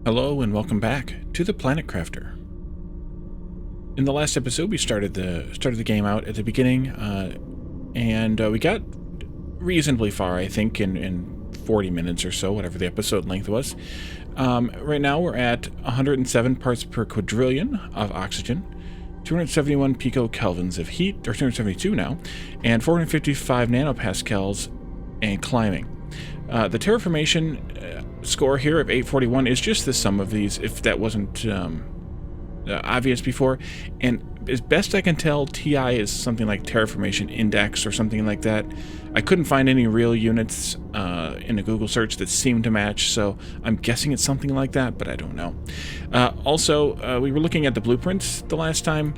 Hello and welcome back to the Planet Crafter. In the last episode, we started the game out at the beginning, and we got reasonably far, I think, in 40 minutes or so, whatever the episode length was. Right now, we're at 107 parts per quadrillion of oxygen, 271 picokelvins of heat, or 272 now, and 455 nanopascals, and climbing. The terraformation score here of 841 is just the sum of these, if that wasn't obvious before. And as best I can tell, TI is something like terraformation index or something like that. I couldn't find any real units in a Google search that seemed to match, so I'm guessing it's something like that, but I don't know. Also, we were looking at the blueprints the last time.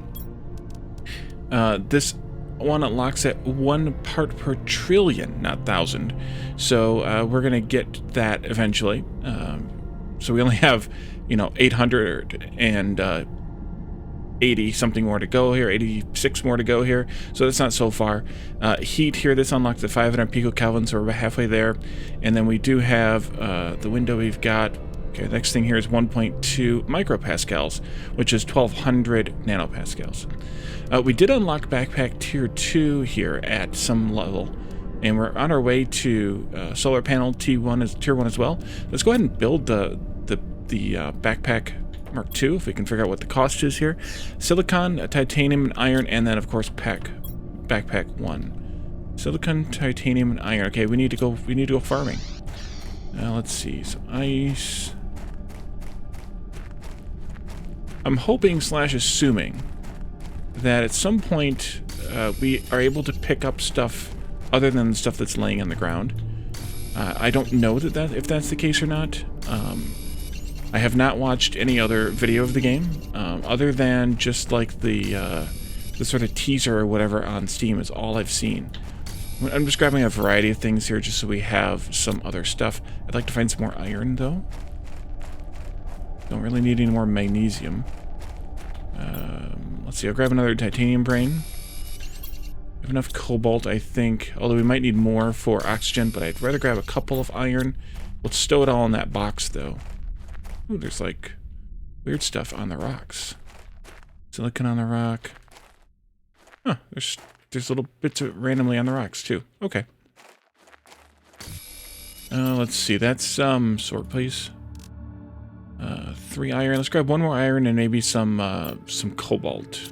This one unlocks at 1 part per trillion, not thousand. So we're gonna get that eventually. So we only have, 880 something more to go here, 86 more to go here. So that's not so far. Heat here, this unlocks at 500 picokelvin, so we're about halfway there. And then we do have the window we've got. Okay, the next thing here is 1.2 micropascals, which is 1200 nanopascals. We did unlock backpack tier 2 here at some level, and we're on our way to solar panel tier 1 as well. Let's go ahead and build the backpack Mark II, if we can figure out what the cost is here. Silicon, titanium, and iron, and then of course backpack 1. Silicon, titanium, and iron. Okay, we need to go farming. Let's see, some ice. I'm hoping / assuming that at some point we are able to pick up stuff other than the stuff that's laying on the ground. I don't know if that's the case or not. I have not watched any other video of the game other than just like the sort of teaser or whatever on Steam is all I've seen. I'm just grabbing a variety of things here just so we have some other stuff. I'd like to find some more iron though. Don't really need any more magnesium. Let's see, I'll grab another titanium brain. I have enough cobalt, I think, although we might need more for oxygen, but I'd rather grab a couple of iron. Let's stow it all in that box, though. Ooh, there's, like, weird stuff on the rocks. Silicon on the rock. Huh, there's little bits of randomly on the rocks, too. Okay. Let's see, that's sword, please. 3 iron. Let's grab 1 more iron and maybe some cobalt.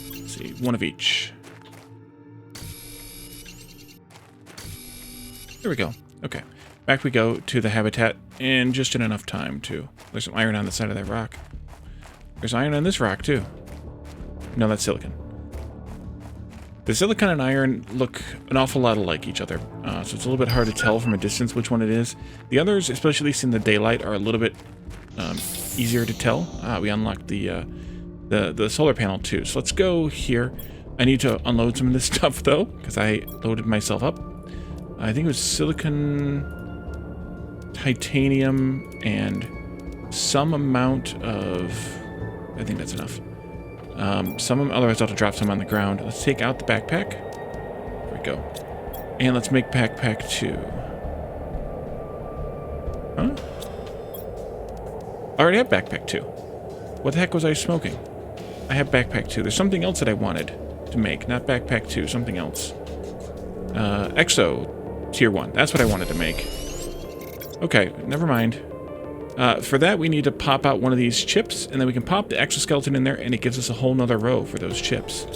Let's see, 1 of each. There we go. Okay. Back we go to the habitat in just in enough time, too. There's some iron on the side of that rock. There's iron on this rock, too. No, that's silicon. The silicon and iron look an awful lot alike each other, so it's a little bit hard to tell from a distance which one it is. The others, especially in the daylight, are a little bit easier to tell. We unlocked the solar panel too, so let's go here. I need to unload some of this stuff though, because I loaded myself up. I think it was silicon, titanium, and some amount of... I think that's enough. Otherwise I'll have to drop some on the ground. Let's take out the backpack. There we go. And let's make backpack 2. Huh? I already have backpack 2. What the heck was I smoking? I have backpack 2. There's something else that I wanted to make. Not backpack 2, something else. Exo tier 1. That's what I wanted to make. Okay, never mind. For that, we need to pop out one of these chips, and then we can pop the exoskeleton in there, and it gives us a whole nother row for those chips.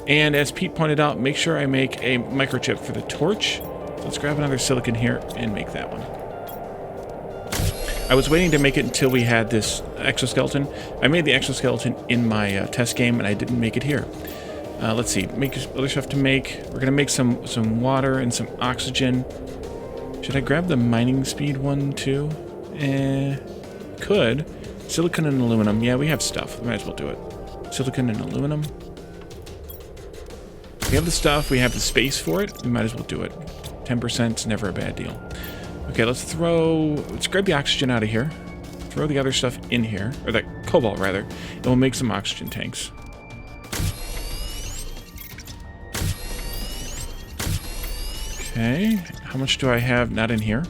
And as Pete pointed out, make sure I make a microchip for the torch. So let's grab another silicon here and make that one. I was waiting to make it until we had this exoskeleton. I made the exoskeleton in my test game, and I didn't make it here. Let's see, make other stuff to make. We're going to make some water and some oxygen. Should I grab the mining speed one, too? Could. Silicon and aluminum. Yeah, we have stuff. We might as well do it. Silicon and aluminum. We have the stuff. We have the space for it. We might as well do it. 10% is never a bad deal. Okay, let's grab the oxygen out of here. Throw the other stuff in here. Or that cobalt, rather. And we'll make some oxygen tanks. Okay. How much do I have? Not in here.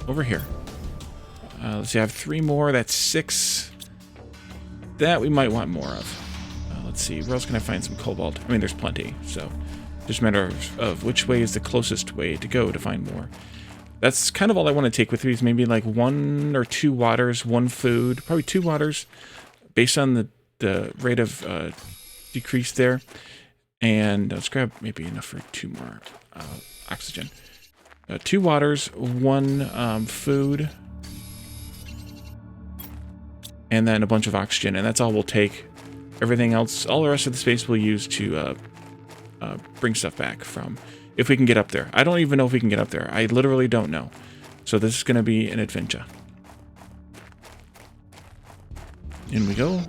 Over here. Let's see, I have 3 more. That's 6. That we might want more of. Let's see, where else can I find some cobalt? I mean, there's plenty, so just a matter of which way is the closest way to go to find more. That's kind of all I want to take with me, is maybe like 1 or 2 waters, 1 food, probably 2 waters, based on the rate of decrease there. And let's grab maybe enough for 2 more oxygen. 2 waters, 1 food, and then a bunch of oxygen, and that's all we'll take. Everything else, all the rest of the space we'll use to bring stuff back from, if we can get up there. I don't even know if we can get up there. I literally don't know. So this is going to be an adventure. In we go.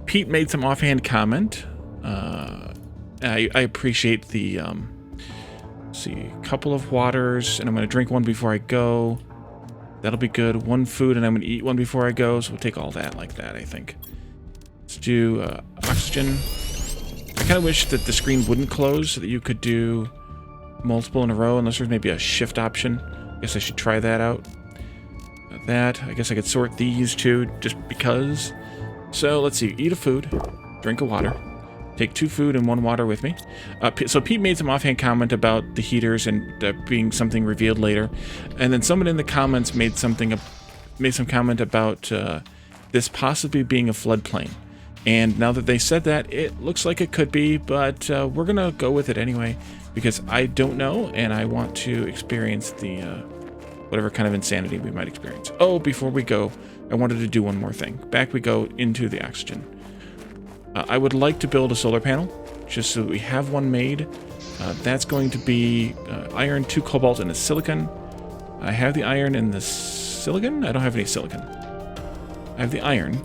Pete made some offhand comment. I appreciate the, let's see, a couple of waters, and I'm going to drink 1 before I go. That'll be good. 1 food, and I'm going to eat 1 before I go, so we'll take all that like that, I think. Let's do oxygen. I kind of wish that the screen wouldn't close so that you could do multiple in a row, unless there's maybe a shift option. I guess I should try that out. That, I guess I could sort these too, just because. So let's see, eat a food, drink a water, take 2 food and 1 water with me. So Pete made some offhand comment about the heaters and being something revealed later, and then someone in the comments made some comment about this possibly being a floodplain. And now that they said that, it looks like it could be, but we're gonna go with it anyway because I don't know, and I want to experience the whatever kind of insanity we might experience. Oh, before we go, I wanted to do one more thing. Back we go into the oxygen. I would like to build a solar panel, just so that we have one made. That's going to be iron, 2 cobalt, and a silicon. I have the iron and the silicon? I don't have any silicon. I have the iron.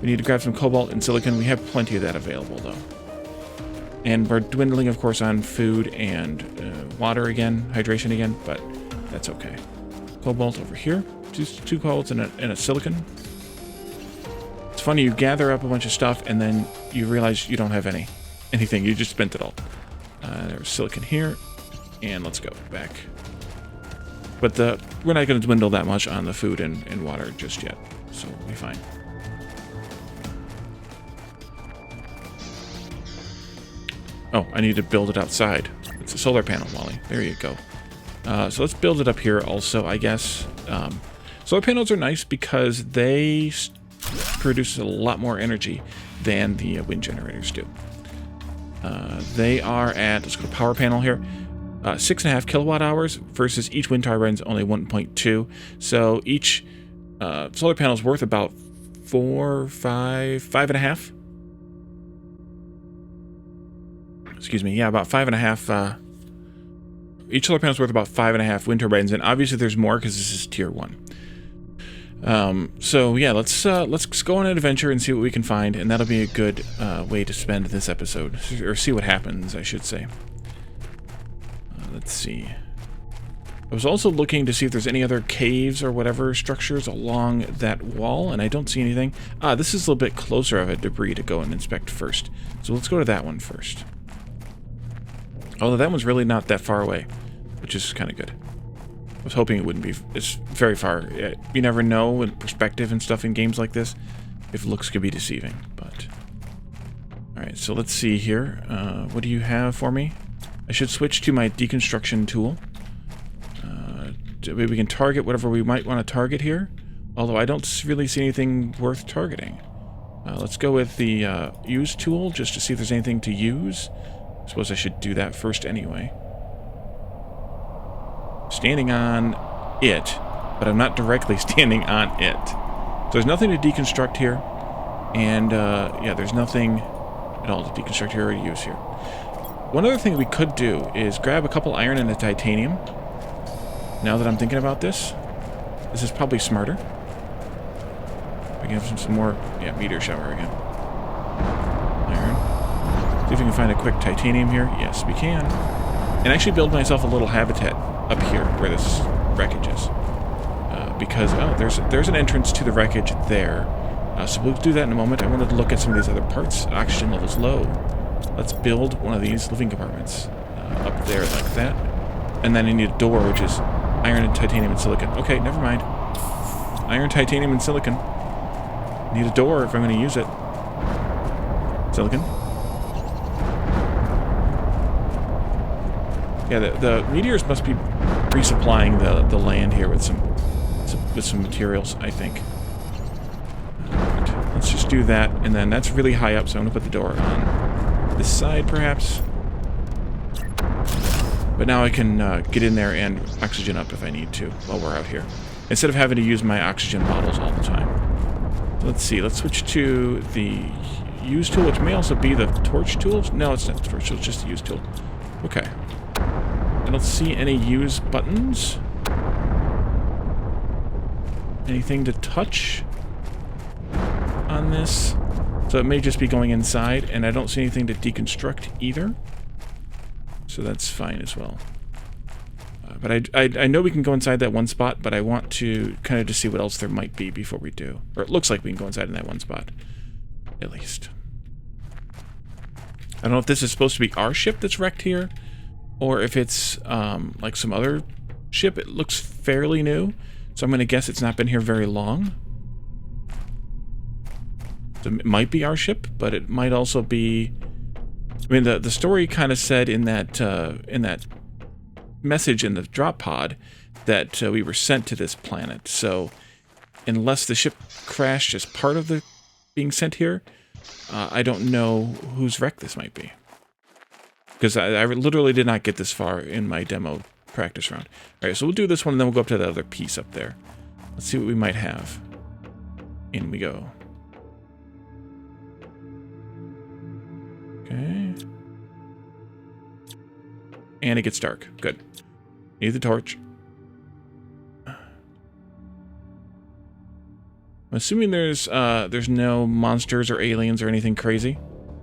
We need to grab some cobalt and silicon. We have plenty of that available, though. And we're dwindling, of course, on food and water again, hydration again, but that's okay. Cobalt over here. 2 cobalts and a silicon. It's funny, you gather up a bunch of stuff and then you realize you don't have anything. You just spent it all. There's silicon here, and let's go back. But we're not going to dwindle that much on the food and water just yet, so we'll be fine. Oh, I need to build it outside. It's a solar panel, Wally. There you go. So let's build it up here also, I guess. Solar panels are nice because they produce a lot more energy than the wind generators do. They are at, let's go to power panel here, 6.5 kilowatt hours versus each wind turbine is only 1.2. So each solar panel is worth about 5.5. Excuse me, yeah, about 5.5. Each solar panel is worth about 5.5 wind turbines, and obviously there's more because this is tier 1. So yeah, let's go on an adventure and see what we can find, and that'll be a good way to spend this episode, or see what happens, I should say. Let's see. I was also looking to see if there's any other caves or whatever structures along that wall, and I don't see anything. This is a little bit closer of a debris to go and inspect first, so let's go to that one first. Although that one's really not that far away, which is kind of good. I was hoping it wouldn't be. It's very far. You never know with perspective and stuff in games like this, if looks could be deceiving. But all right, so let's see here. What do you have for me? I should switch to my deconstruction tool. Maybe we can target whatever we might want to target here. Although I don't really see anything worth targeting. Let's go with the use tool just to see if there's anything to use. I suppose I should do that first anyway. Standing on it, but I'm not directly standing on it. So there's nothing to deconstruct here, and yeah, there's nothing at all to deconstruct here or to use here. One other thing we could do is grab a couple iron and a titanium. Now that I'm thinking about this is probably smarter. We can have some more, yeah, meteor shower again. Iron. See if we can find a quick titanium here. Yes, we can. And actually build myself a little habitat up here where this wreckage is. Because, oh, there's an entrance to the wreckage there. So we'll do that in a moment. I wanted to look at some of these other parts. Oxygen level's low. Let's build one of these living compartments up there like that. And then I need a door, which is iron and titanium and silicon. Okay, never mind. Iron, titanium, and silicon. Need a door if I'm going to use it. Silicon. Yeah, the meteors must be resupplying the land here with some materials, I think. Right, let's just do that, and then that's really high up, so I'm going to put the door on this side, perhaps. But now I can get in there and oxygen up if I need to while we're out here, instead of having to use my oxygen bottles all the time. Let's see, let's switch to the use tool, which may also be the torch tool. No, it's not the torch tool, it's just the use tool. Okay. I don't see any use buttons. Anything to touch on this. So it may just be going inside, and I don't see anything to deconstruct either. So that's fine as well. But I know we can go inside that one spot, but I want to kind of just see what else there might be before we do. Or it looks like we can go inside in that one spot, at least. I don't know if this is supposed to be our ship that's wrecked here, or if it's like some other ship. It looks fairly new, so I'm going to guess it's not been here very long. So it might be our ship, but it might also be... I mean, the story kind of said in that message in the drop pod that we were sent to this planet. So unless the ship crashed as part of the being sent here, I don't know whose wreck this might be. Because I literally did not get this far in my demo practice round. Alright, so we'll do this one, and then we'll go up to the other piece up there. Let's see what we might have. In we go. Okay. And it gets dark. Good. Need the torch. I'm assuming there's no monsters or aliens or anything crazy.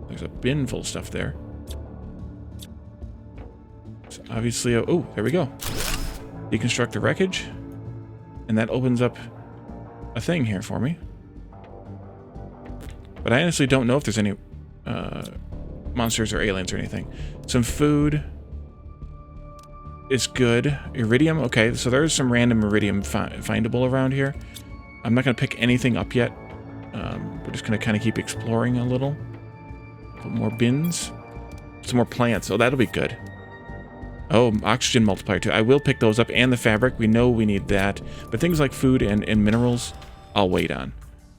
There's a bin full of stuff there. So obviously, oh, there we go. Deconstruct the wreckage. And that opens up a thing here for me. But I honestly don't know if there's any monsters or aliens or anything. Some food is good. Iridium, okay, so there's some random iridium findable around here. I'm not going to pick anything up yet. We're just going to kind of keep exploring a little. Put more bins. Some more plants. Oh, that'll be good. Oh, oxygen multiplier too. I will pick those up, and the fabric. We know we need that. But things like food and minerals, I'll wait on.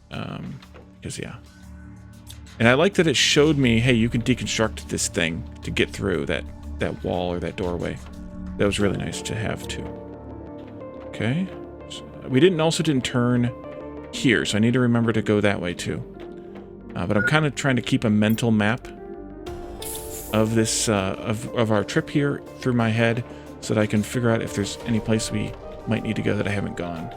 Because, yeah. And I like that it showed me, hey, you can deconstruct this thing to get through that wall or that doorway. That was really nice to have, too. Okay. So we didn't turn here, so I need to remember to go that way, too. But I'm kind of trying to keep a mental map of this, of our trip here through my head, so that I can figure out if there's any place we might need to go that I haven't gone.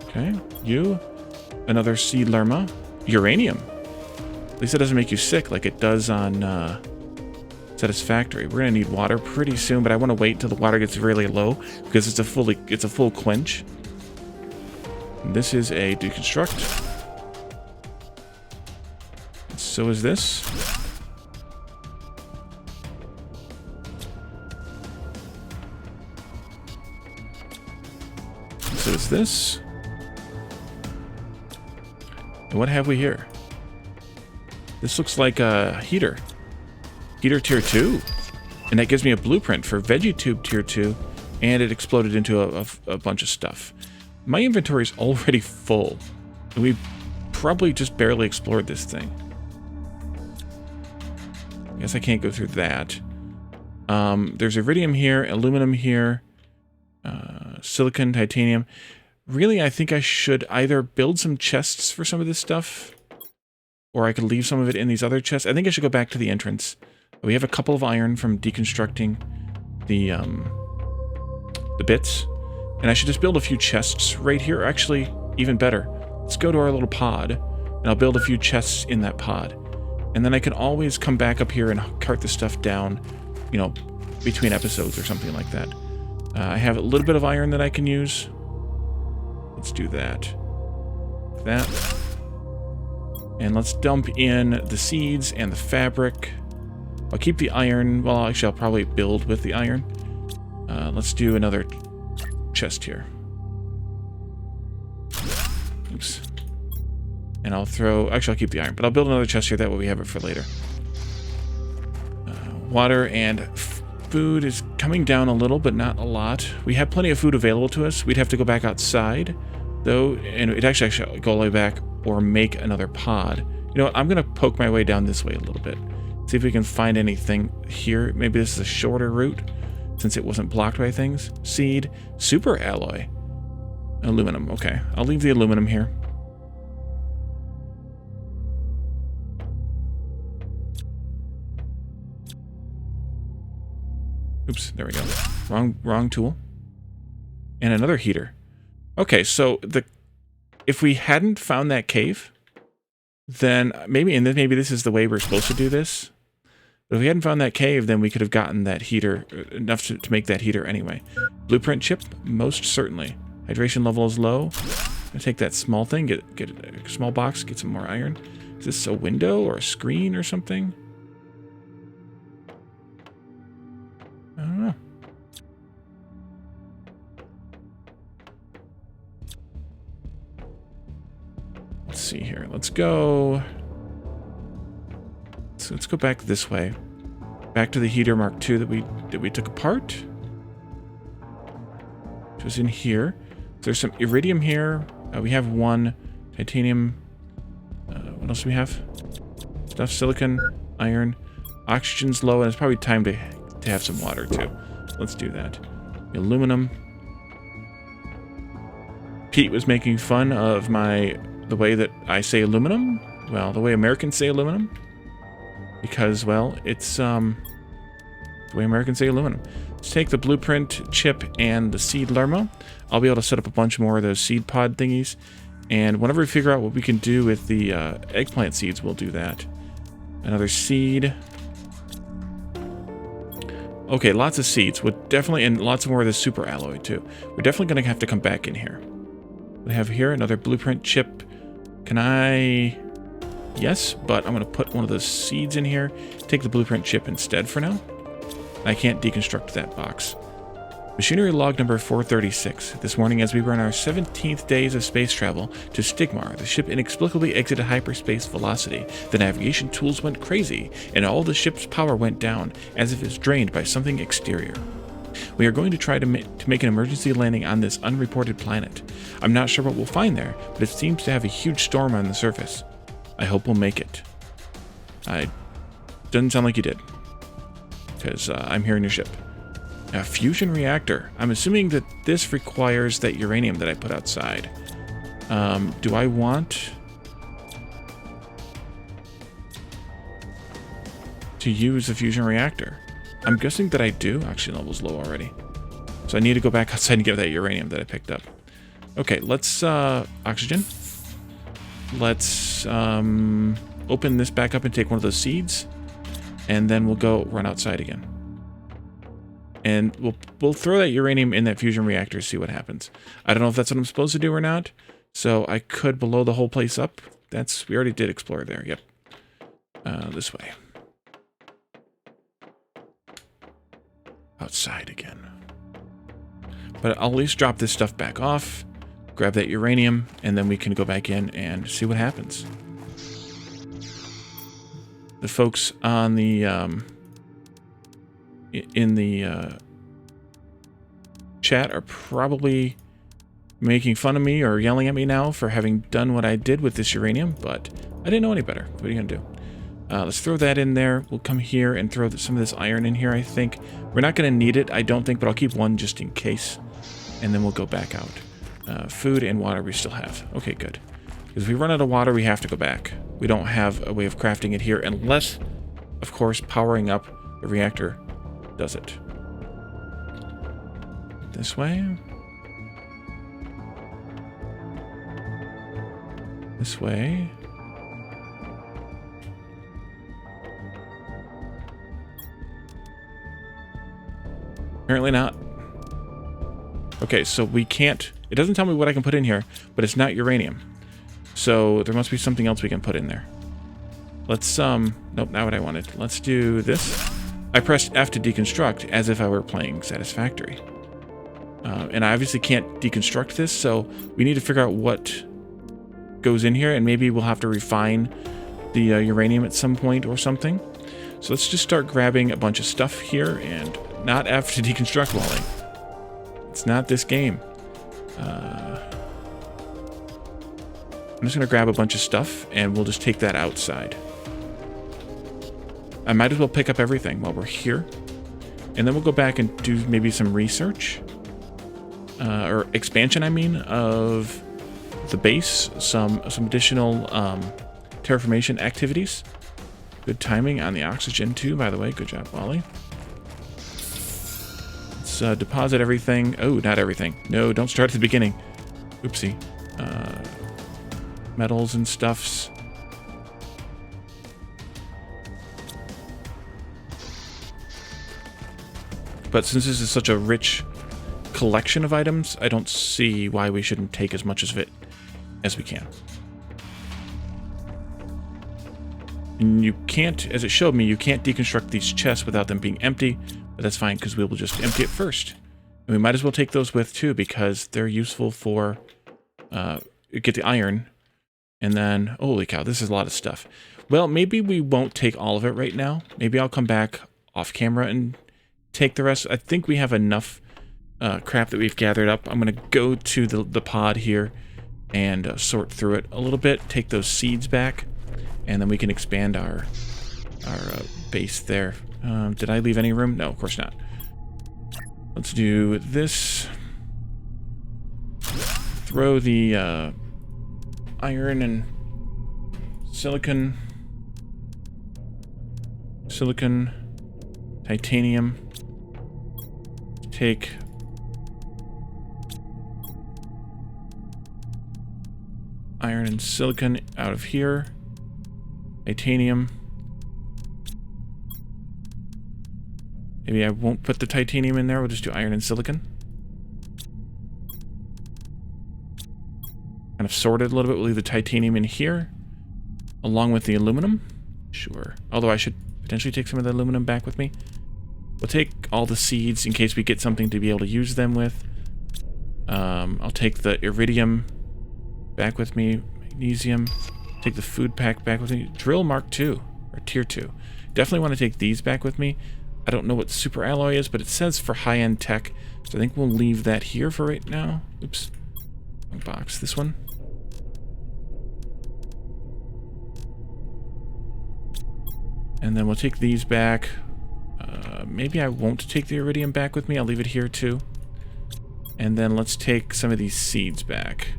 Okay, you. Another sea lerma. Uranium. At least it doesn't make you sick like it does on Satisfactory. We're gonna need water pretty soon, but I want to wait till the water gets really low because it's a full quench. And this is a deconstruct. So is this. So is this. And what have we here? This looks like a heater. Heater tier 2. And that gives me a blueprint for VeggieTube tier 2. And it exploded into a bunch of stuff. My inventory is already full. And we probably just barely explored this thing. I guess I can't go through that. There's iridium here, aluminum here, silicon, titanium. Really, I think I should either build some chests for some of this stuff, or I could leave some of it in these other chests. I think I should go back to the entrance. We have a couple of iron from deconstructing the bits, and I should just build a few chests right here. Actually, even better, let's go to our little pod, and I'll build a few chests in that pod. And then I can always come back up here and cart the stuff down, you know, between episodes or something like that. I have a little bit of iron that I can use. Let's do that. That. And let's dump in the seeds and the fabric. I'll keep the iron. Well, actually, I'll probably build with the iron. Let's do another chest here. Oops. And I'll throw... Actually, I'll keep the iron, but I'll build another chest here. That way we have it for later. Water and food is coming down a little, but not a lot. We have plenty of food available to us. We'd have to go back outside, though, and it'd actually go all the way back or make another pod. You know what? I'm going to poke my way down this way a little bit. See if we can find anything here. Maybe this is a shorter route, since it wasn't blocked by things. Seed. Super alloy. Aluminum. Okay. I'll leave the aluminum here. Oops, there we go. Wrong tool. And another heater. Okay, so if we hadn't found that cave, then maybe this is the way we're supposed to do this. But if we hadn't found that cave, then we could have gotten that heater, enough to make that heater anyway. Blueprint chip? Most certainly. Hydration level is low. I'm gonna take that small thing, get a small box, get some more iron. Is this a window or a screen or something? I don't know. Let's see here. Let's go. So let's go back this way. Back to the heater Mark II that we took apart. Which was in here. So there's some iridium here. We have one titanium. What else do we have? Stuff, silicon, iron. Oxygen's low, and it's probably time to have some water too. Let's do that. Aluminum. Pete was making fun of the way that I say aluminum. Well, the way Americans say aluminum. Because, well, it's the way Americans say aluminum. Let's take the blueprint chip and the seed lerma. I'll be able to set up a bunch more of those seed pod thingies. And whenever we figure out what we can do with the eggplant seeds, we'll do that. Another seed. Okay, lots of seeds. We'll definitely, and lots more of this super alloy too. We're definitely going to have to come back in here. We have here another blueprint chip. Can I... Yes, but I'm going to put one of those seeds in here. Take the blueprint chip instead for now. I can't deconstruct that box. Machinery log number 436. This morning, as we were on our 17th days of space travel to Stigmar, the ship inexplicably exited hyperspace velocity. The navigation tools went crazy, and all the ship's power went down, as if it's drained by something exterior. We are going to try to make an emergency landing on this unreported planet. I'm not sure what we'll find there, but it seems to have a huge storm on the surface. I hope we'll make it. Doesn't sound like you did, because I'm here in your ship. A fusion reactor. I'm assuming that this requires that uranium that I put outside. Do I want to use a fusion reactor? I'm guessing that I do. Oxygen level's low already. So I need to go back outside and get that uranium that I picked up. Okay, let's oxygen. Let's open this back up and take one of those seeds. And then we'll go run outside again. And we'll throw that uranium in that fusion reactor, see what happens. I don't know if that's what I'm supposed to do or not. So I could blow the whole place up. We already did explore there. Yep. This way. Outside again. But I'll at least drop this stuff back off. Grab that uranium, and then we can go back in and see what happens. The folks on the in the chat are probably making fun of me or yelling at me now for having done what I did with this uranium, but I didn't know any better. What are you gonna do? Let's throw that in there. We'll come here and throw some of this iron in here, I think. We're not gonna need it, I don't think, but I'll keep one just in case. And then we'll go back out. Food and water we still have. Okay, good. Because if we run out of water, we have to go back. We don't have a way of crafting it here, unless, of course, powering up the reactor does it. This way. This way. Apparently not. Okay, so we can't... It doesn't tell me what I can put in here, but it's not uranium. So there must be something else we can put in there. Let's, nope, not what I wanted. Let's do this. I pressed F to deconstruct as if I were playing Satisfactory. And I obviously can't deconstruct this, so we need to figure out what goes in here, and maybe we'll have to refine the uranium at some point or something. So let's just start grabbing a bunch of stuff here, and not F to deconstruct, Wally. It's not this game. I'm just going to grab a bunch of stuff, and we'll just take that outside. I might as well pick up everything while we're here. And then we'll go back and do maybe some research. Or expansion, I mean, of the base. Some additional terraformation activities. Good timing on the oxygen, too, by the way. Good job, Wally. Let's deposit everything. Oh, not everything. No, don't start at the beginning. Oopsie. Metals and stuffs. But since this is such a rich collection of items, I don't see why we shouldn't take as much of it as we can. And you can't, as it showed me, you can't deconstruct these chests without them being empty, but that's fine because we will just empty it first. And we might as well take those with too because they're useful for, get the iron. And then, holy cow, this is a lot of stuff. Well, maybe we won't take all of it right now. Maybe I'll come back off camera and take the rest. I think we have enough crap that we've gathered up. I'm going to go to the pod here and sort through it a little bit, take those seeds back, and then we can expand our base there. Did I leave any room? No, of course not. Let's do this. Throw the iron and silicon, titanium. Take iron and silicon out of here. Titanium. Maybe I won't put the titanium in there. We'll just do iron and silicon. Kind of sorted a little bit. We'll leave the titanium in here, along with the aluminum. Sure. Although I should potentially take some of the aluminum back with me. We'll take all the seeds in case we get something to be able to use them with. I'll take the iridium back with me. Magnesium. Take the food pack back with me. Drill Mark II, or Tier 2. Definitely want to take these back with me. I don't know what super alloy is, but it says for high-end tech. So I think we'll leave that here for right now. Oops. Wrong box. This one. And then we'll take these back. Maybe I won't take the iridium back with me. I'll leave it here too. And then let's take some of these seeds back.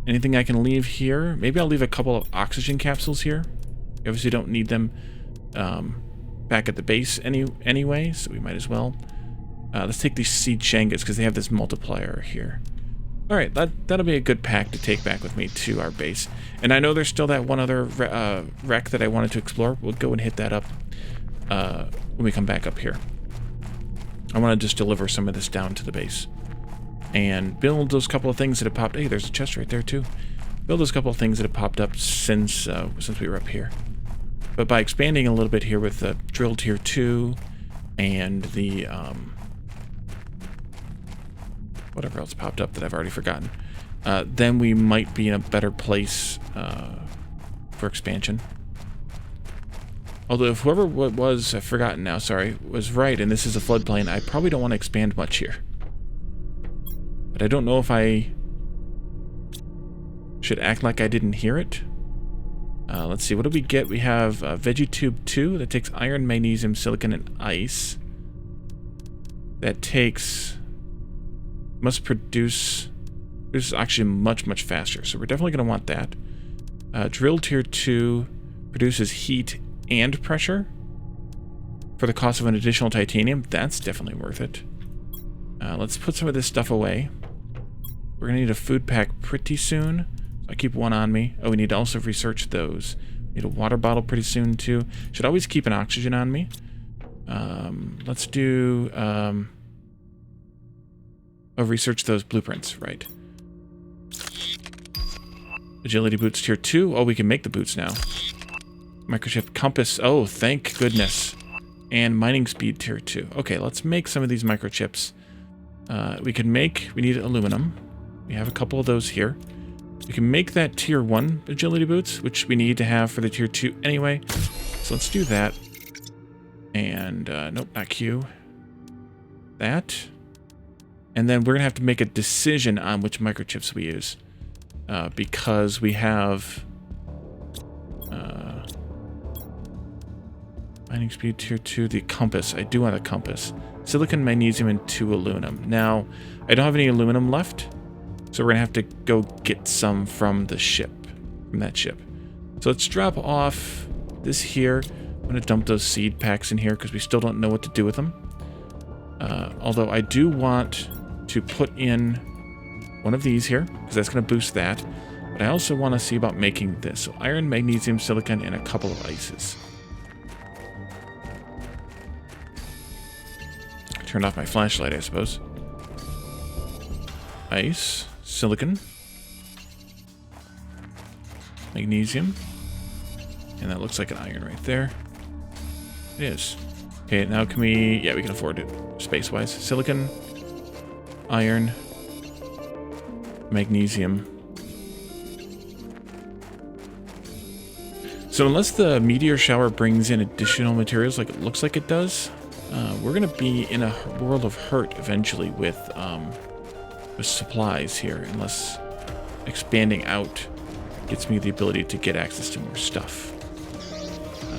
Anything I can leave here? Maybe I'll leave a couple of oxygen capsules here. We obviously don't need them back at the base anyway, so we might as well. Let's take these seed shangas because they have this multiplier here. Alright, that'll be a good pack to take back with me to our base. And I know there's still that one other wreck that I wanted to explore. We'll go and hit that up when we come back up here. I want to just deliver some of this down to the base. And build those couple of things that have popped. Hey, there's a chest right there too. Build those couple of things that have popped up since we were up here. But by expanding a little bit here with the drill tier 2 and the whatever else popped up that I've already forgotten, then we might be in a better place for expansion. Although if whoever was, I've forgotten now, sorry, was right, and this is a floodplain, I probably don't want to expand much here. But I don't know if I should act like I didn't hear it. Let's see, what do we get? We have VeggieTube 2 that takes iron, magnesium, silicon, and ice. That takes... must produce... this is actually much, much faster, so we're definitely going to want that. Drill Tier 2 produces heat and pressure for the cost of an additional titanium. That's definitely worth it. Let's put some of this stuff away. We're going to need a food pack pretty soon. So I keep one on me. Oh, we need to also research those. Need a water bottle pretty soon, too. Should always keep an oxygen on me. Let's do... oh, research those blueprints. Right. Agility boots tier 2. Oh, we can make the boots now. Microchip compass. Oh, thank goodness. And mining speed tier 2. Okay, let's make some of these microchips. We need aluminum. We have a couple of those here. We can make that tier 1 agility boots, which we need to have for the tier 2 anyway. So let's do that. And, nope, not Q. That. And then we're going to have to make a decision on which microchips we use. Because we have... mining speed tier 2, the compass. I do want a compass. Silicon, magnesium, and 2 aluminum. Now, I don't have any aluminum left. So we're going to have to go get some from the ship. From that ship. So let's drop off this here. I'm going to dump those seed packs in here because we still don't know what to do with them. Although I do want to put in one of these here because that's going to boost that. But I also want to see about making this. So iron, magnesium, silicon, and a couple of ices. Turn off my flashlight, I suppose. Ice, silicon, magnesium, and that looks like an iron right there. It is. Okay, now can we... Yeah, we can afford it space-wise. Silicon, iron, magnesium. So unless the meteor shower brings in additional materials like it looks like it does, we're going to be in a world of hurt eventually with supplies here, unless expanding out gets me the ability to get access to more stuff.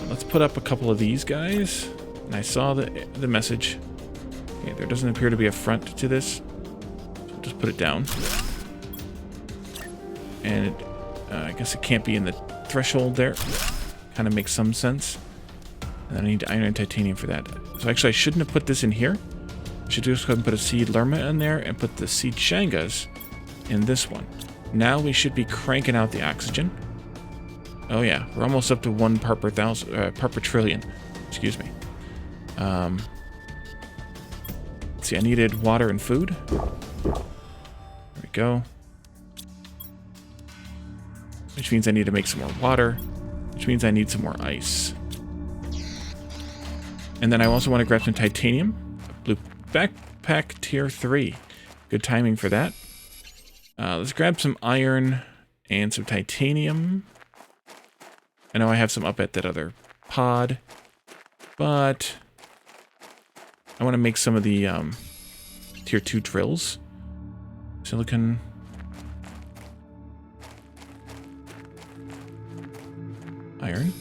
Let's put up a couple of these guys. And I saw the message. Okay, there doesn't appear to be a front to this. So we'll just put it down. And I guess it can't be in the threshold there. Kind of makes some sense. And then I need iron and titanium for that. So actually I shouldn't have put this in here. I should just go ahead and put a seed lerma in there and put the seed shangas in this one. Now we should be cranking out the oxygen. Oh yeah, we're almost up to 1 part per thousand, part per trillion. Excuse me. Let's see, I needed water and food. There we go. Which means I need to make some more water. Which means I need some more ice. And then I also want to grab some titanium. Blue backpack tier 3. Good timing for that. Let's grab some iron and some titanium. I know I have some up at that other pod. But I want to make some of the tier 2 drills. Silicon. Iron.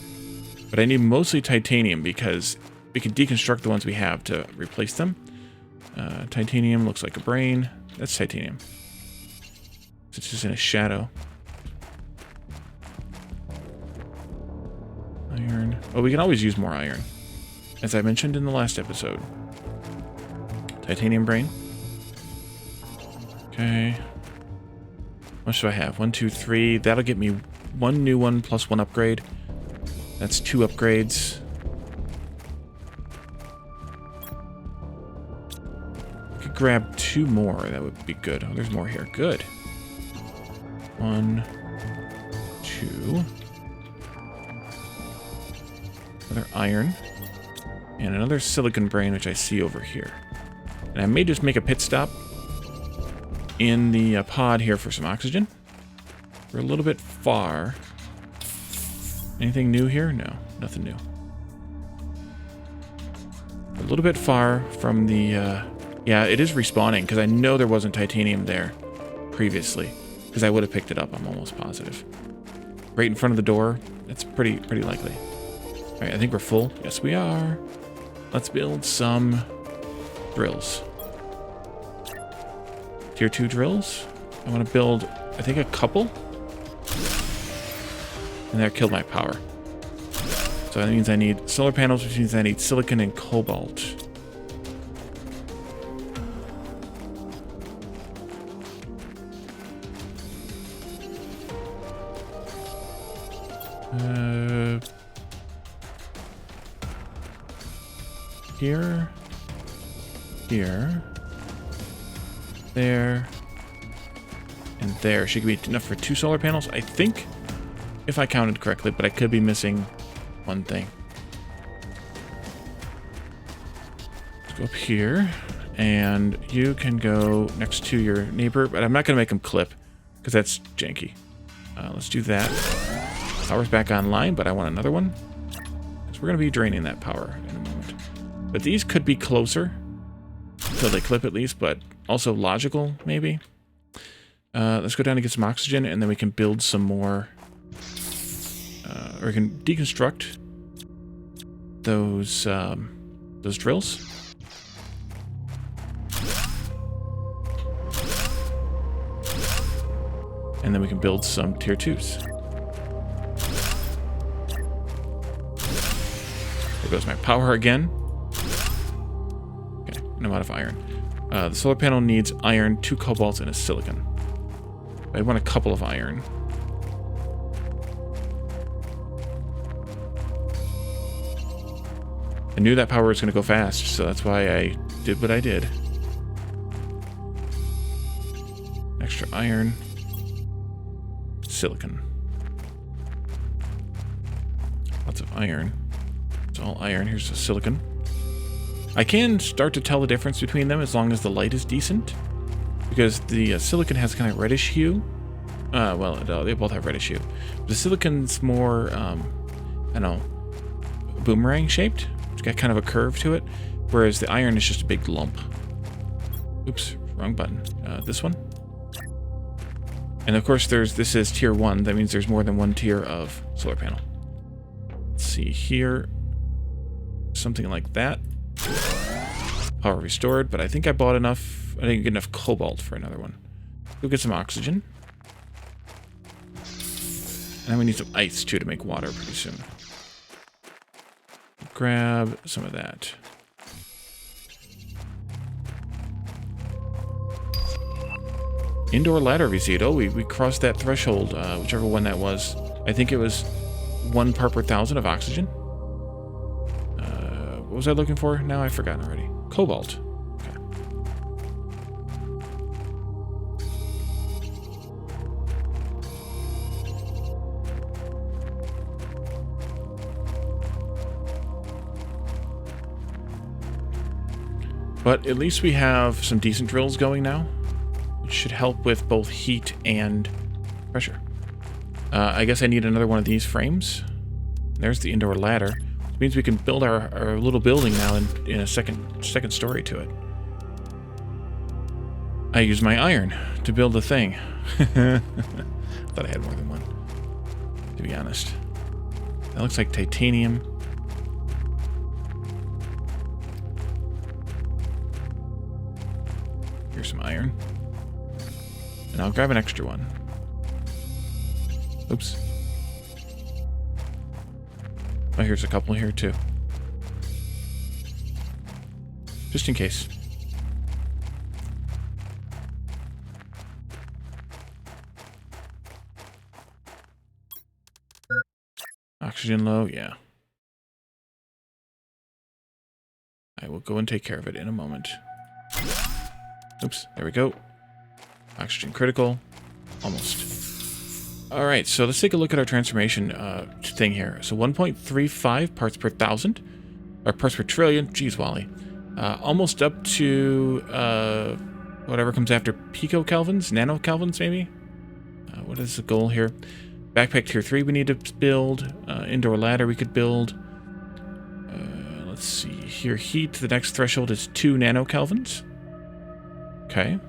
But I need mostly titanium because we can deconstruct the ones we have to replace them. Titanium looks like a brain. That's titanium. It's just in a shadow. Iron. Oh, we can always use more iron. As I mentioned in the last episode. Titanium brain. Okay. How much do I have? 1, 2, 3. That'll get me 1 new one plus 1 upgrade. That's 2 upgrades. I could grab 2 more. That would be good. Oh, there's more here. Good. 1, 2. Another iron. And another silicon brain, which I see over here. And I may just make a pit stop in the pod here for some oxygen. We're a little bit far. Anything new here? No, nothing new. A little bit far from the... yeah, it is respawning, because I know there wasn't titanium there previously. Because I would have picked it up, I'm almost positive. Right in front of the door. That's pretty likely. Alright, I think we're full. Yes, we are. Let's build some drills. Tier 2 drills. I want to build, I think, a couple. And that killed my power. So that means I need solar panels, which means I need silicon and cobalt. Here. Here. There. And there. Should be enough for 2 solar panels, I think. If I counted correctly, but I could be missing one thing. Let's go up here. And you can go next to your neighbor, but I'm not going to make him clip because that's janky. Let's do that. Power's back online, but I want another one. So we're going to be draining that power in a moment. But these could be closer until they clip at least, but also logical, maybe. Let's go down and get some oxygen, and then we can build some more... or we can deconstruct those drills. And then we can build some tier 2s. There goes my power again. Okay, and I'm out of iron. The solar panel needs iron, 2 cobalt, and a silicon. I want a couple of iron. I knew that power was going to go fast, so that's why I did what I did. Extra iron. Silicon. Lots of iron. It's all iron. Here's the silicon. I can start to tell the difference between them as long as the light is decent, because the silicon has kind of reddish hue. Well, they both have reddish hue. The silicon's more, I don't know, boomerang shaped. It's got kind of a curve to it, whereas the iron is just a big lump. Oops, wrong button. This one. And of course, this is tier 1. That means there's more than one tier of solar panel. Let's see here. Something like that. Power restored, but I think I bought enough. I didn't get enough cobalt for another one. Go get some oxygen. And then we need some ice, too, to make water pretty soon. Grab some of that. Indoor ladder receipt. Oh, we crossed that threshold, whichever one that was. I think it was 1 part per 1,000 of oxygen. What was I looking for? Now I've forgotten already. Cobalt. Okay. But at least we have some decent drills going now. Should help with both heat and pressure. I guess I need another one of these frames. There's the indoor ladder, which means we can build our little building now in a second story to it. I use my iron to build the thing. I thought I had more than one, to be honest. That looks like titanium. Here's some iron. And I'll grab an extra one. Oops. Oh, here's a couple here, too. Just in case. Oxygen low, yeah. I will go and take care of it in a moment. Oops, there we go. Oxygen critical. Almost. Alright, so let's take a look at our transformation thing here. So 1.35 parts per 1,000. Or parts per trillion. Jeez, Wally. Almost up to whatever comes after picokelvins, nanokelvins maybe? What is the goal here? Backpack tier 3 we need to build. Indoor ladder we could build. Let's see here. Heat, the next threshold is 2 nanokelvins. Okay.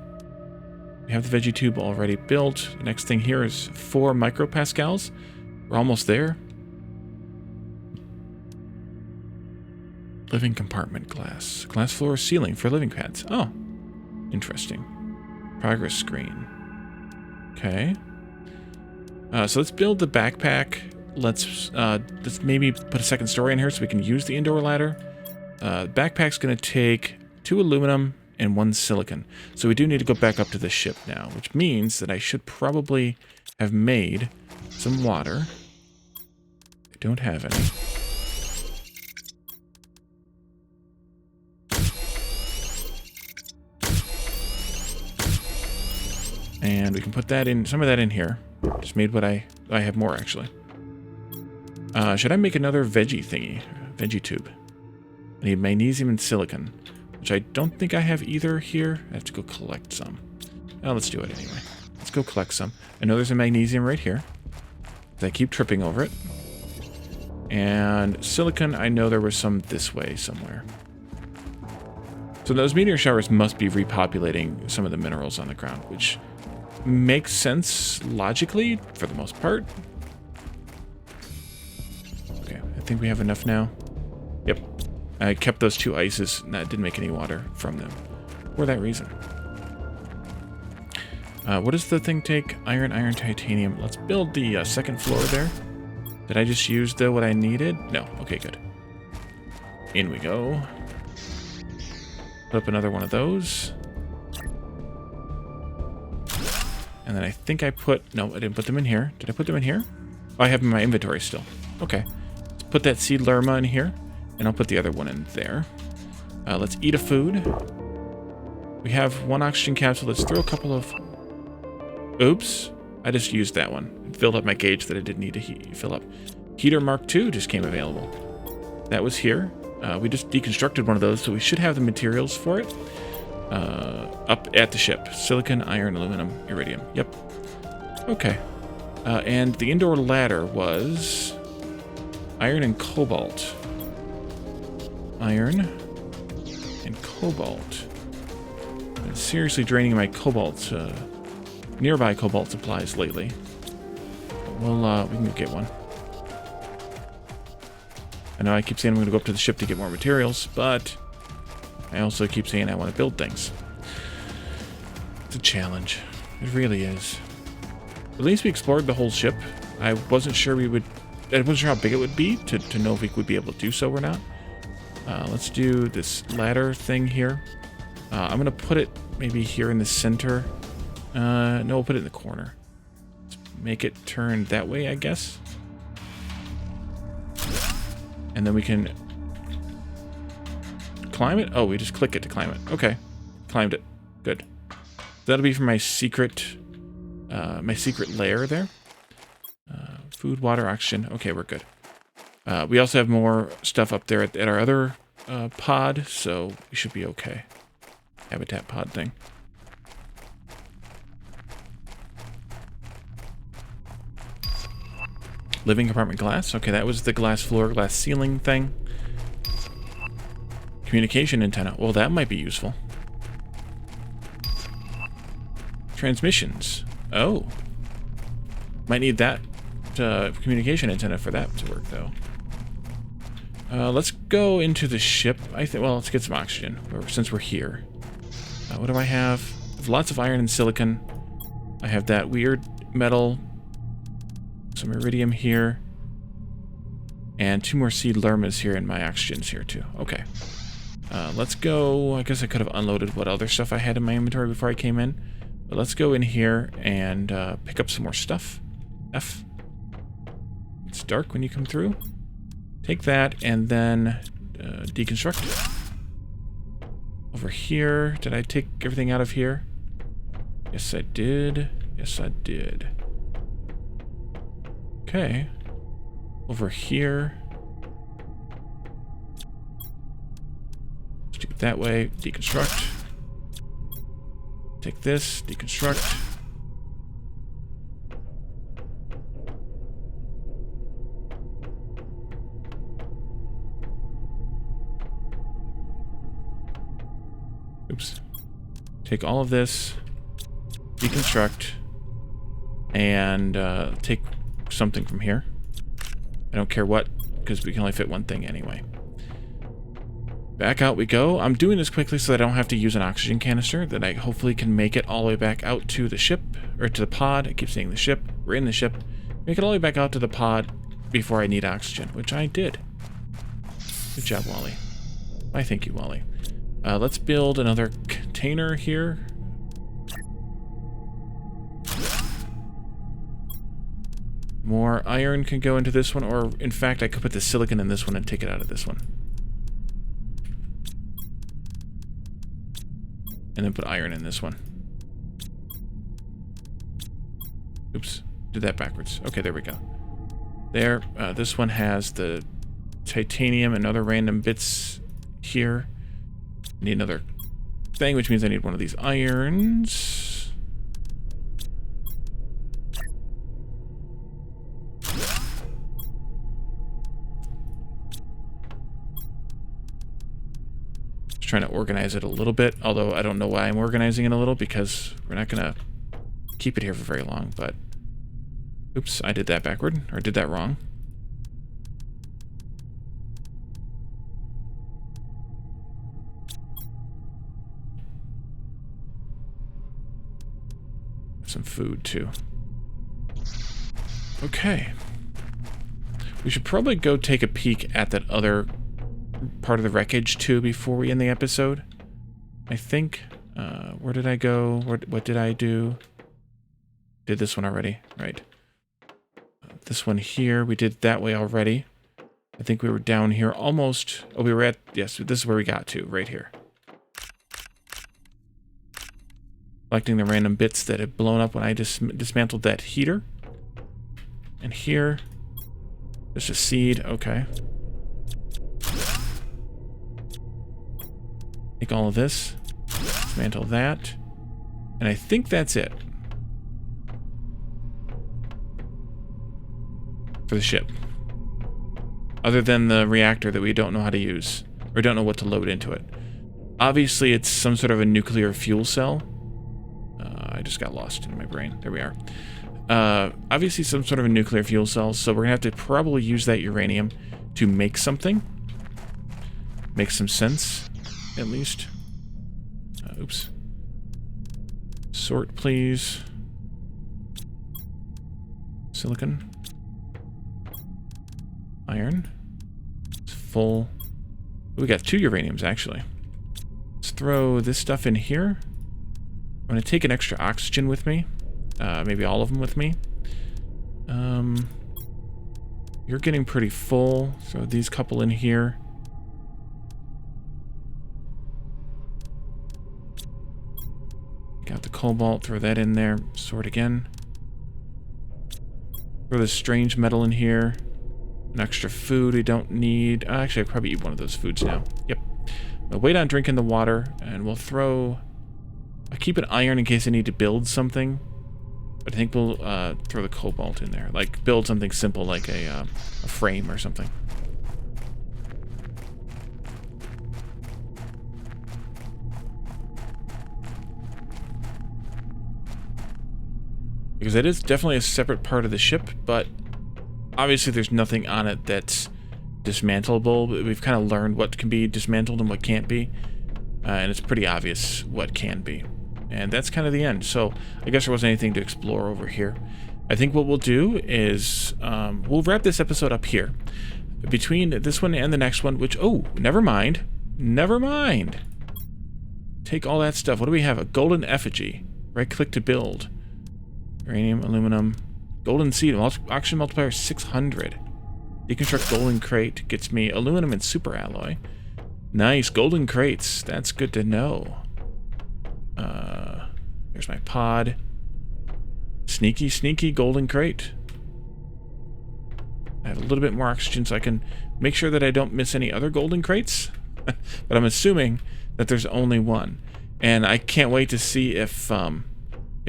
We have the veggie tube already built. The next thing here is 4 micropascals. We're almost there. Living compartment glass. Glass floor ceiling for living pads. Oh, interesting. Progress screen. Okay. So let's build the backpack. Let's maybe put a second story in here so we can use the indoor ladder. The backpack's going to take 2 aluminum and 1 silicon. So we do need to go back up to the ship now, which means that I should probably have made some water. I don't have any. And we can put that in, some of that in here. Just made what I have more actually. Should I make another veggie thingy? Veggie tube. I need magnesium and silicon. which I don't think I have either here. I have to go collect some. Oh, let's do it anyway. Let's go collect some. I know there's a magnesium right here. I keep tripping over it. And silicon, I know there was some this way somewhere. So those meteor showers must be repopulating some of the minerals on the ground, which makes sense logically for the most part. Okay, I think we have enough now. Yep. I kept those 2 ices, and that didn't make any water from them for that reason. What does the thing take? Iron, titanium. Let's build the second floor there. Did I just use what I needed? No. Okay, good. In we go. Put up another one of those. And then I think I put... No, I didn't put them in here. Did I put them in here? Oh, I have them in my inventory still. Okay. Let's put that seed lerma in here. And I'll put the other one in there. Let's eat a food. We have 1 oxygen capsule. Let's throw a couple of... Oops. I just used that one. It filled up my gauge that I didn't need to fill up. Heater Mark II just came available. That was here. We just deconstructed one of those, so we should have the materials for it. Up at the ship. Silicon, iron, aluminum, iridium. Yep. Okay. And the indoor ladder was... iron and cobalt. Iron and cobalt. I'm seriously draining my cobalt... nearby cobalt supplies lately. Well, we can go get one. I know I keep saying I'm going to go up to the ship to get more materials, but I also keep saying I want to build things. It's a challenge. It really is. At least we explored the whole ship. I wasn't sure I wasn't sure how big it would be to know if we would be able to do so or not. Let's do this ladder thing here. I'm going to put it maybe here in the center. No, we'll put it in the corner. Let's make it turn that way, I guess. And then we can climb it. Oh, we just click it to climb it. Okay, climbed it. Good. That'll be for my secret lair there. Food, water, oxygen. Okay, we're good. We also have more stuff up there at our other pod, so we should be okay. Habitat pod thing. Living compartment glass. Okay, that was the glass floor, glass ceiling thing. Communication antenna. Well, that might be useful. Transmissions. Oh. Might need that communication antenna for that to work, though. Let's go into the ship. Well, let's get some oxygen, since we're here. What do I have? I have lots of iron and silicon. I have that weird metal... some iridium here. And 2 more seed lermas here, and my oxygen's here too. Okay. Let's go. I guess I could have unloaded what other stuff I had in my inventory before I came in. But let's go in here and pick up some more stuff. F. It's dark when you come through. Take that and then deconstruct. Over here. Did I take everything out of here? Yes, I did. Yes, I did. Okay. Over here. Let's do it that way. Deconstruct. Take this. Deconstruct. Oops. Take all of this. Deconstruct. And take something from here. I don't care what, because we can only fit one thing anyway. Back out we go. I'm doing this quickly so that I don't have to use an oxygen canister, that I hopefully can make it all the way back out to the ship, or to the pod. I keep saying the ship. We're in the ship. Make it all the way back out to the pod before I need oxygen, which I did. Good job, Wally. I thank you, Wally. Let's build another container here. More iron can go into this one, or in fact I could put the silicon in this one and take it out of this one. And then put iron in this one. Oops, did that backwards. Okay, there we go. There, this one has the titanium and other random bits here. Need another thing, which means I need one of these irons. Just trying to organize it a little bit, although I don't know why I'm organizing it a little, because we're not going to keep it here for very long, but... Oops, I did that backward, or did that wrong. Some food, too. Okay. We should probably go take a peek at that other part of the wreckage, too, before we end the episode. I think... where did I go? What did I do? Did this one already, right. This one here, we did that way already. I think we were down here almost... Oh, we were at... Yes, this is where we got to, right here. Collecting the random bits that had blown up when I dismantled that heater. And here, there's a seed. Okay. Take all of this. Dismantle that. And I think that's it. For the ship. Other than the reactor that we don't know how to use. Or don't know what to load into it. Obviously, it's some sort of a nuclear fuel cell. I just got lost in my brain. There we are. Obviously some sort of a nuclear fuel cell, so we're going to have to probably use that uranium to make something. Make some sense, at least. Oops. Sort, please. Silicon. Iron. It's full. We got 2 uraniums, actually. Let's throw this stuff in here. I'm going to take an extra oxygen with me. Maybe all of them with me. You're getting pretty full. Throw these couple in here. Got the cobalt. Throw that in there. Sort again. Throw this strange metal in here. An extra food we don't need. Actually, I'll probably eat one of those foods now. Yep. I'll wait on drinking the water, and we'll throw... I'll keep an iron in case I need to build something. But I think we'll throw the cobalt in there. Like, build something simple like a frame or something. Because it is definitely a separate part of the ship, but obviously there's nothing on it that's dismantleable. We've kind of learned what can be dismantled and what can't be. And it's pretty obvious what can be. And that's kind of the end. So I guess there wasn't anything to explore over here. I think what we'll do is we'll wrap this episode up here. Between this one and the next one, which, oh, never mind. Never mind. Take all that stuff. What do we have? A golden effigy. Right-click to build. Uranium, aluminum. Golden seed. Oxygen multiplier 600. Deconstruct golden crate. Gets me aluminum and super alloy. Nice. Golden crates. That's good to know. There's my pod. Sneaky, sneaky golden crate. I have a little bit more oxygen so I can make sure that I don't miss any other golden crates. But I'm assuming that there's only one. And I can't wait to see if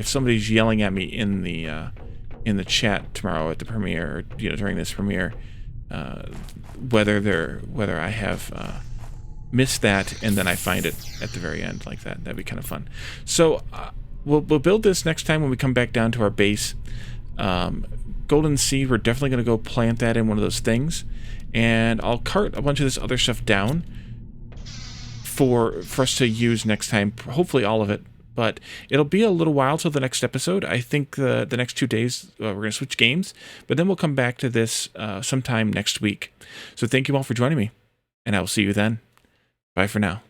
somebody's yelling at me in the chat tomorrow at the premiere, or, you know, during this premiere, whether I have missed that and then I find it at the very end like that. That'd be kind of fun. So we'll build this next time when we come back down to our base. Golden seed, we're definitely going to go plant that in one of those things, and I'll cart a bunch of this other stuff down for us to use next time. Hopefully all of it, but it'll be a little while till the next episode. I think the next 2 days we're going to switch games, but then we'll come back to this sometime next week. So thank you all for joining me, and I will see you then. Bye for now.